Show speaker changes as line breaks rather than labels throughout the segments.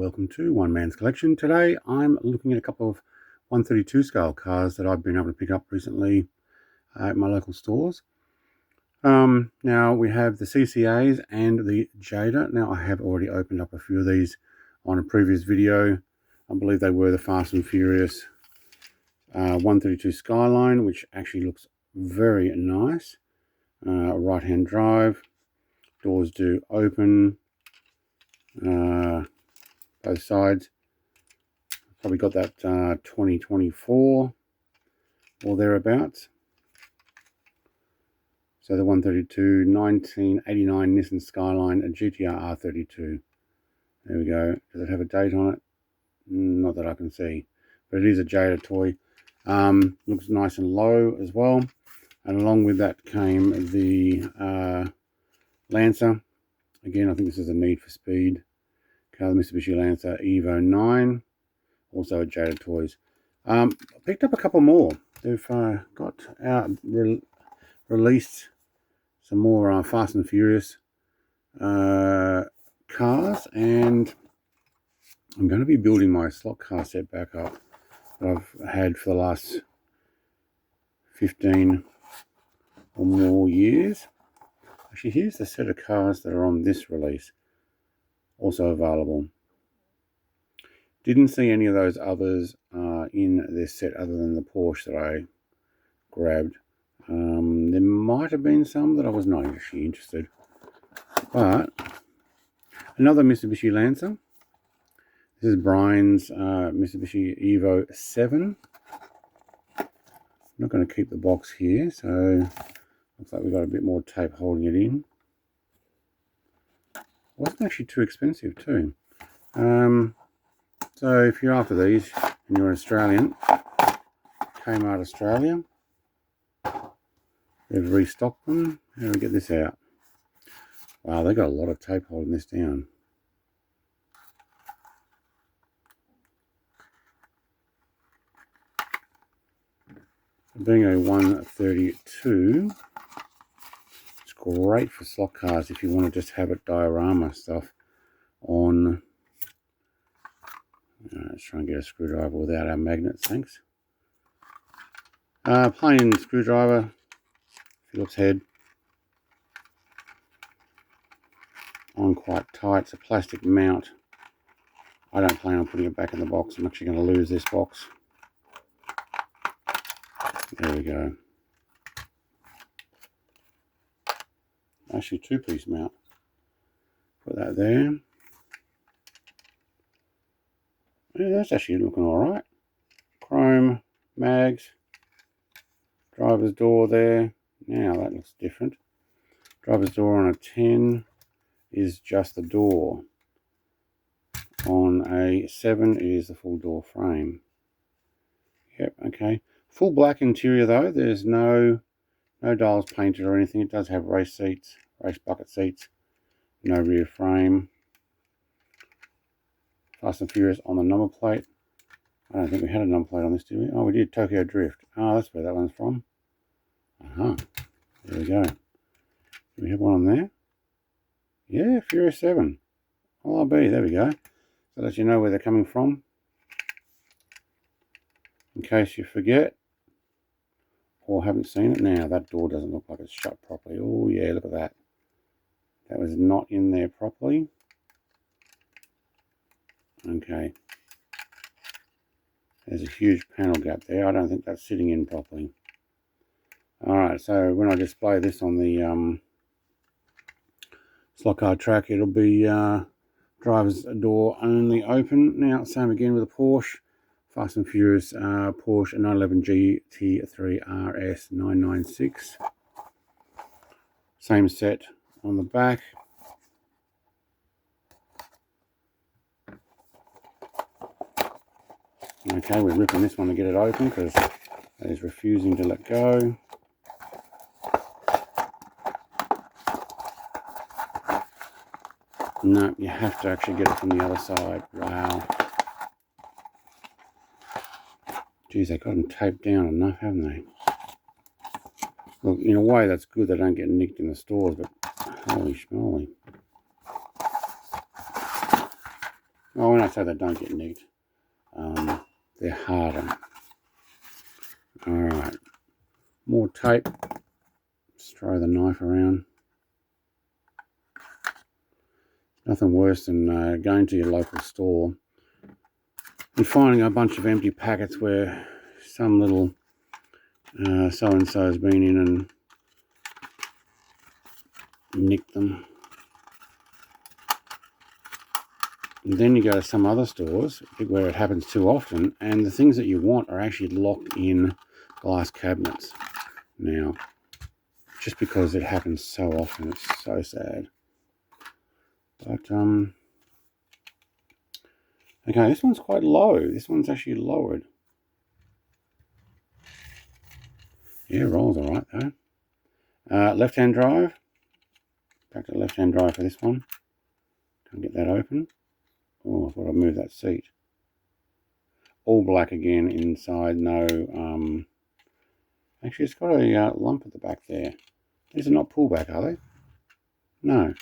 welcome to One Man's Collection. Today I'm looking at a couple of 132 scale cars that I've been able to pick up recently at my local stores. Now we have the CCAs and the Jada. Now I have already opened up a few of these on a previous video. I believe they were the Fast and Furious 132 Skyline, which actually looks very nice. Right hand drive, doors do open. Both sides. Probably got that 2024 or thereabouts. So the 132 1989 Nissan Skyline, a GTR R32. There we go. Does it have a date on it? Not that I can see, but it is a Jada toy. Looks nice and low as well. And along with that came the Lancer. Again, I think this is a Need for Speed car, the Mitsubishi Lancer Evo 9, also at Jada Toys. I picked up a couple more. They've got out released some more Fast and Furious cars, and I'm going to be building my slot car set back up that I've had for the last 15 or more years. Actually, here's the set of cars that are on this release, also available. Didn't see any of those others in this set other than the Porsche that I grabbed. There might have been some that I was not actually interested. But another Mitsubishi Lancer. This is Brian's Mitsubishi Evo 7. I'm not going to keep the box here, so looks like we've got a bit more tape holding it in. Wasn't actually too expensive too. So if you're after these and you're an Australian, Kmart Australia, they've restocked them. How do we get this out? Wow, they got a lot of tape holding this down. Being a 132, it's great for slot cars if you want to just have it diorama stuff on. Let's try and get a screwdriver without our magnets, thanks. Plain screwdriver, Phillips head, on quite tight. It's a plastic mount. I don't plan on putting it back in the box. I'm actually going to lose this box. There we go. Actually, two-piece mount. Put that there. Yeah, that's actually looking all right. Chrome mags. Driver's door there. Now that looks different. Driver's door on a 10 is just the door. On a 7 it is the full door frame. Yep, okay. Full black interior though. There's no dials painted or anything. It does have race seats, race bucket seats. No rear frame. Fast and Furious on the number plate. I don't think we had a number plate on this, did we? Oh, we did. Tokyo Drift. Oh, that's where that one's from. There we go. Do we have one on there? Yeah, Furious 7. LRB, there we go. So that you know where they're coming from. In case you forget or haven't seen it. Now, that door doesn't look like it's shut properly. Oh, yeah, look at that. That was not in there properly. Okay. There's a huge panel gap there. I don't think that's sitting in properly. Alright, so when I display this on the slot car track, it'll be driver's door only open. Now, same again with the Porsche. Fast and Furious Porsche 911 GT3 RS 996. Same set on the back. Okay, we're ripping this one to get it open because it is refusing to let go. No, you have to actually get it from the other side. Wow. Geez, they got them taped down enough, haven't they? Look, in a way that's good. They don't get nicked in the stores, but holy schmoly. Well, when I say they don't get nicked, they're harder. Alright, more tape. Just throw the knife around. Nothing worse than going to your local store and finding a bunch of empty packets where some little so-and-so has been in and nicked them. And then you go to some other stores where it happens too often, and the things that you want are actually locked in glass cabinets. Now, just because it happens so often, it's so sad. But, okay, this one's quite low. This one's actually lowered. Yeah, rolls alright though. Left-hand drive. Back to left-hand drive for this one. Can't get that open. Oh, I thought I'd move that seat. All black again inside. No, actually it's got a lump at the back there. These are not pullback, are they? No.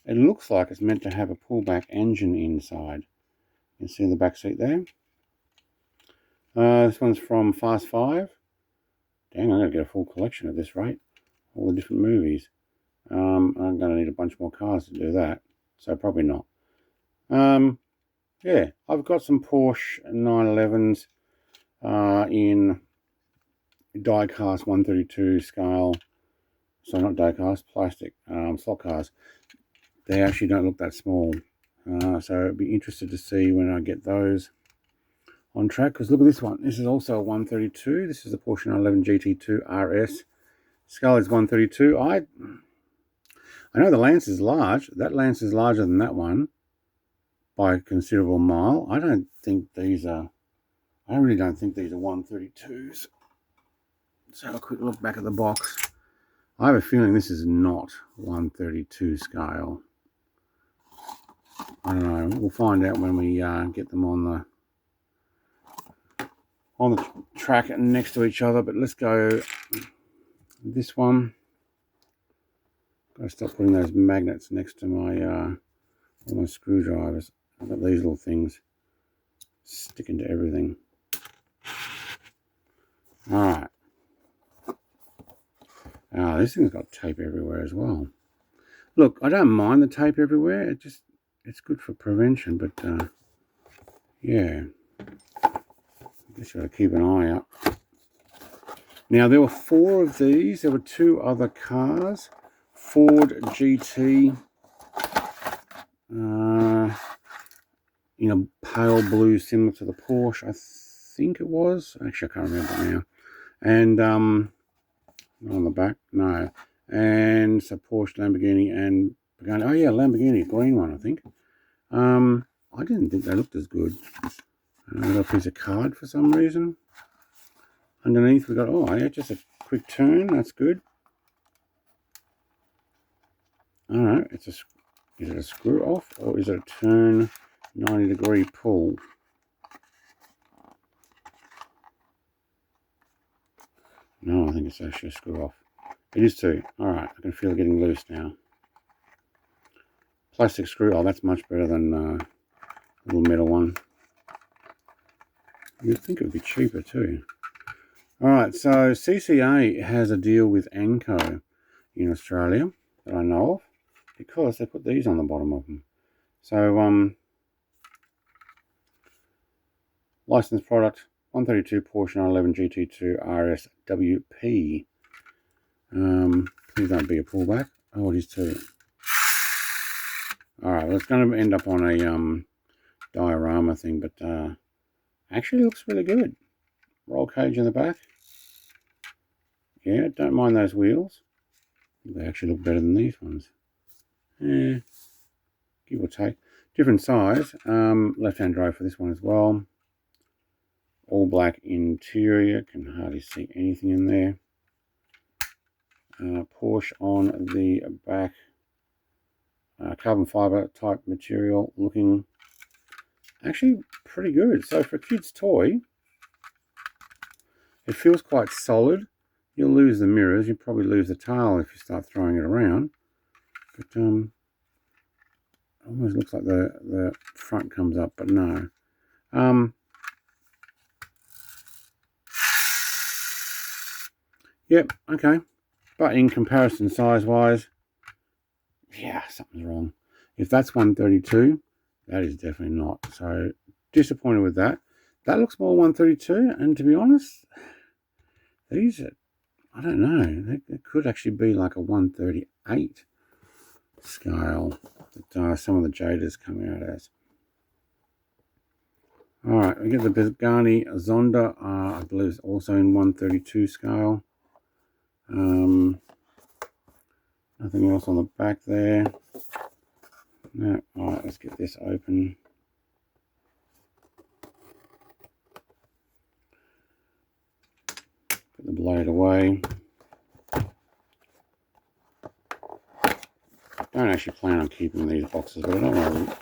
It looks like it's meant to have a pullback engine inside. You can see the back seat there. This one's from Fast 5. Dang, I'm going to get a full collection at this rate. All the different movies. I'm going to need a bunch more cars to do that. So probably not. Yeah, I've got some Porsche 911s in Diecast 132 scale. So not Diecast, plastic slot cars. They actually don't look that small. So I'd be interested to see when I get those on track. Because look at this one. This is also a 132. This is the Porsche 911 GT2 RS. Scale is 132. I know the lance is large. That lance is larger than that one by a considerable mile. I really don't think these are 132s. Let's have a quick look back at the box. I have a feeling this is not 132 scale. I don't know. We'll find out when we get them on the track next to each other. But let's go this one. Gotta stop putting those magnets next to my all my screwdrivers. I've got these little things sticking to everything. Alright. This thing's got tape everywhere as well. Look, I don't mind the tape everywhere. It's good for prevention, but yeah. I guess you gotta keep an eye out. Now there were 4 of these. There were 2 other cars. Ford GT in a pale blue similar to the Porsche, I think it was. Actually, I can't remember now. And on the back, no. And so Porsche, Lamborghini, and Pagani. Oh yeah, Lamborghini, green one, I think. I didn't think they looked as good. I got a piece of card for some reason. Underneath we got, oh yeah, just a quick turn. That's good. Alright, is it a screw off or is it a turn 90-degree pull? No, I think it's actually a screw off. It is too. Alright, I can feel it getting loose now. Plastic screw, oh that's much better than a little metal one. You'd think it would be cheaper too. Alright, so CCA has a deal with Anco in Australia that I know of, because they put these on the bottom of them. So, licensed product, 132 Porsche 911 GT2 RS WP. Please don't be a pullback. Oh, it is too. Alright, well it's going to end up on a diorama thing, but actually looks really good. Roll cage in the back. Yeah, don't mind those wheels. They actually look better than these ones. Yeah, give or take. Different size. Left-hand drive for this one as well. All black interior. Can hardly see anything in there. Porsche on the back. Carbon fiber type material. Looking actually pretty good. So for a kid's toy, it feels quite solid. You'll lose the mirrors. You'll probably lose the tail if you start throwing it around. But Almost looks like the front comes up, but no. Yep, okay. But in comparison size-wise, yeah, something's wrong. If that's 132, that is definitely not. So disappointed with that. That looks more 132, and to be honest, these are, I don't know, it could actually be like a 138 scale that some of the Jadas come out as. Alright, we get the Pagani Zonda, I believe it's also in 132 scale. Nothing else on the back there. No. Alright, let's get this open. Put the blade away. Don't actually plan on keeping these boxes, but I don't want to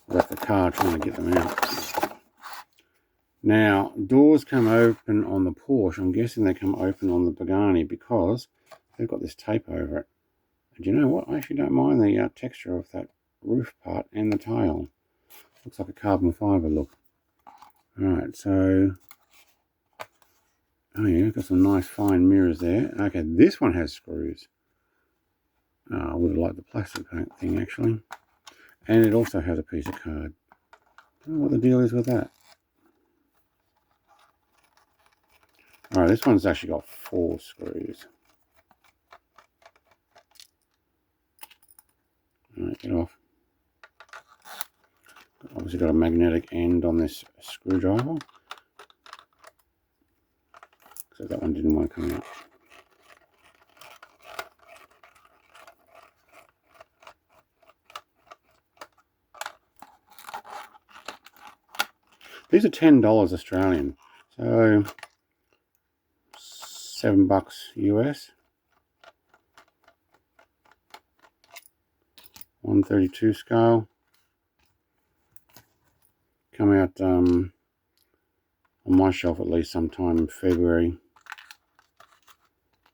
wreck the car trying to get them out. Now, doors come open on the Porsche. I'm guessing they come open on the Pagani because they've got this tape over it. And you know what? I actually don't mind the texture of that roof part and the tail. Looks like a carbon fibre look. Alright, so... oh yeah, got some nice fine mirrors there. Okay, this one has screws. I would have liked the plastic thing actually. And it also has a piece of card. I don't know what the deal is with that. Alright, this one's actually got 4 screws. Alright, get off. Obviously got a magnetic end on this screwdriver. So that one didn't want to come out. These are $10 Australian. So $7 US. 132 scale. Come out on my shelf at least sometime in February.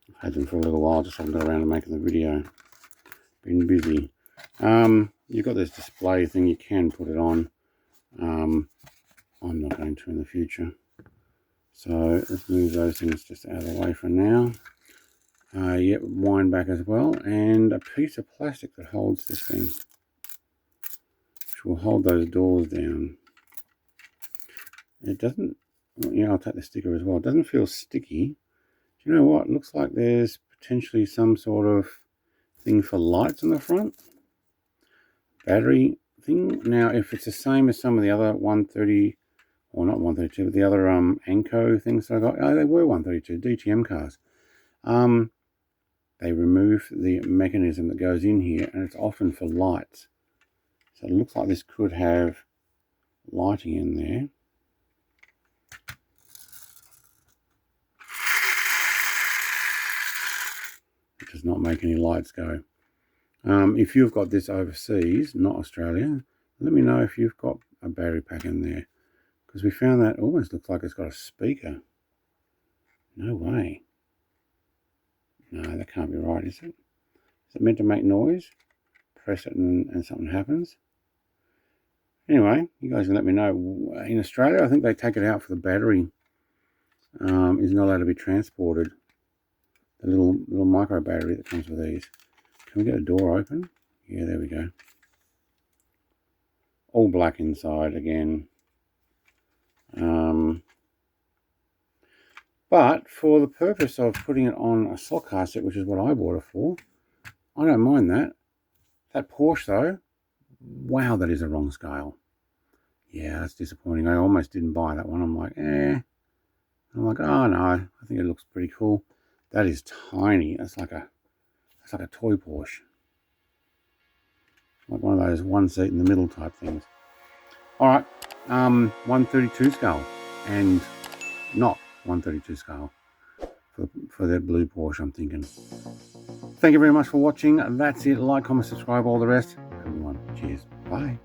I've had them for a little while, just haven't got around to making the video. Been busy. You've got this display thing, you can put it on. I'm not going to in the future. So let's move those things just out of the way for now. Yep, wind back as well, and a piece of plastic that holds this thing, which will hold those doors down. It doesn't, yeah, I'll take the sticker as well. It doesn't feel sticky. Do you know what? It looks like there's potentially some sort of thing for lights on the front. Battery thing. Now, if it's the same as some of the other 130, or not 132, but the other Anco things that I got, oh, they were 132, DTM cars. They remove the mechanism that goes in here, and it's often for lights. So it looks like this could have lighting in there. It does not make any lights go. If you've got this overseas, not Australia, let me know if you've got a battery pack in there. Because we found that almost looks like it's got a speaker. No way. No, that can't be right, is it? Is it meant to make noise? Press it and something happens? Anyway, you guys can let me know. In Australia, I think they take it out for the battery. Is not allowed to be transported. The little micro battery that comes with these. Can we get a door open? Yeah, there we go. All black inside again. But for the purpose of putting it on a slot car set, which is what I bought it for, I don't mind that. That Porsche though, wow, that is a wrong scale. Yeah, that's disappointing. I almost didn't buy that one. I'm like, I'm like, oh no, I think it looks pretty cool. That is tiny. That's like a toy Porsche. Like one of those one seat in the middle type things. Alright, 132 scale. And not 132 scale for that blue Porsche, I'm thinking. Thank you very much for watching. That's it. Like, comment, subscribe, all the rest. Everyone, cheers. Bye.